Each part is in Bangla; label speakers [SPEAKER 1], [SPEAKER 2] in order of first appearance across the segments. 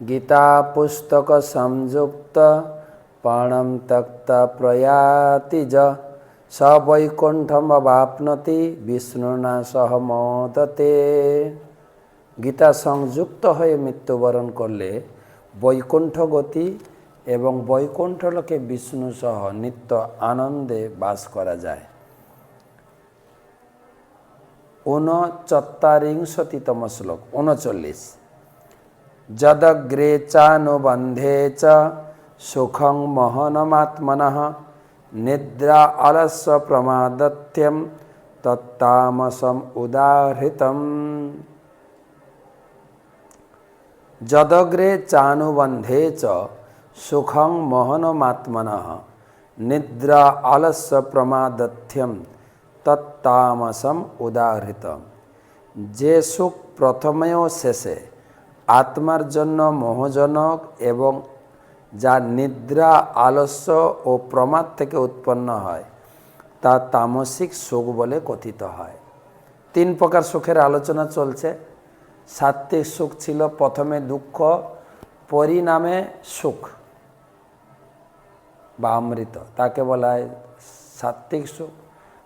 [SPEAKER 1] गीता पुस्तक संयुक्त प्राणम तक्त प्रयाति ज स वैकुंठम अवाप्नोति विष्णुना सह मोदते। गीता संयुक्त হয়ে মৃত্যুবরণ করলে বৈকুণ্ঠ গতি এবং বৈকুণ্ঠ লোকে বিষ্ণু সহ নিত্য আনন্দে বাস করা যায়। 39তম শ্লোক 39 যদগ্রে চানুবন্ধে চ সুখং মোহনমাত্মনঃ নিদ্রা অলস্য প্রমাদত্যম তত্তামসম উদাহৃতম। যদগ্রে চানুবন্ধে চ সুখং মোহনমাত্মনঃ নিদ্রা অলস্য প্রমাদত্যম তত্তামসম উদাহৃতম। যে সুখ প্রথমে ও শেষে আত্মার জন্য মোহজনক এবং যা নিদ্রা আলস্য ও প্রমাদ থেকে উৎপন্ন হয় তা তামসিক সুখ বলে কথিত হয়। 3 প্রকার সুখের আলোচনা চলছে। সাত্ত্বিক সুখ ছিল প্রথমে দুঃখ, পরিণামে সুখ বা অমৃত, তাকে বলা হয় সাত্ত্বিক সুখ।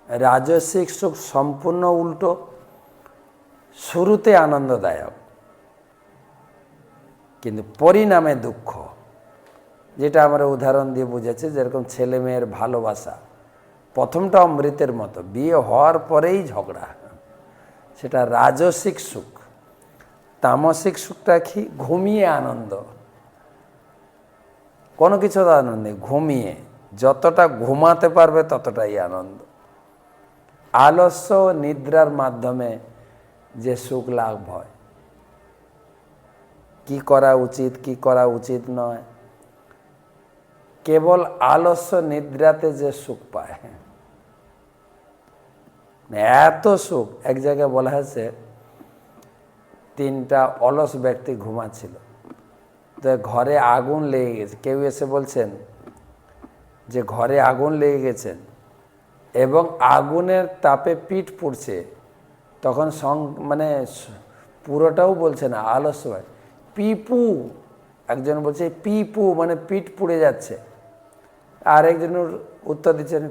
[SPEAKER 1] রাজসিক সুখ সম্পূর্ণ উল্টো, শুরুতে আনন্দদায়ক কিন্তু পরিণামে দুঃখ, যেটা আমরা উদাহরণ দিয়ে বুঝেছি। যেরকম ছেলে মেয়ের ভালোবাসা, প্রথমটা অমৃতের মতো, বিয়ে হওয়ার পরেই ঝগড়া, সেটা রাজসিক সুখ। তামসিক সুখটা কি? ঘুমিয়ে আনন্দ, কোনো কিছু আনন্দ নেই, ঘুমিয়ে যতটা ঘুমাতে পারবে ততটাই আনন্দ। আলস্য নিদ্রার মাধ্যমে যে সুখ লাভ হয়, কি করা উচিত কি করা উচিত নয়, কেবল আলস্য নিদ্রাতে যে সুখ পায়, এত সুখ। এক জায়গায় বলা হয়েছে 3টা অলস ব্যক্তি ঘুমাচ্ছিল, তো ঘরে আগুন লেগে গেছে। কেউ এসে বলছেন যে ঘরে আগুন লেগে গেছেন এবং আগুনের তাপে পিঠ পুড়ছে, তখন মানে পুরোটাও বলছে না, আলস্য হয়, পিপু। একজন বলছে পিপু মানে পিঠ পুড়ে যাচ্ছে, আর একজনের উত্তর দিচ্ছেন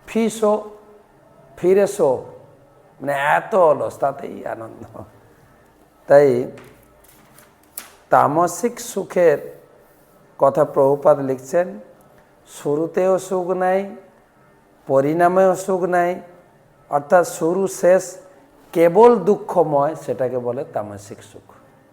[SPEAKER 1] ফিসো, ফিরেসো, মানে এত অলস, তাতেই আনন্দ। তাই তামসিক সুখের কথা প্রভুপাদ লিখছেন, শুরুতেও সুখ নাই, পরিণামেও সুখ নাই, অর্থাৎ শুরু শেষ কেবল দুঃখময়, সেটাকে বলে তামসিক সুখ।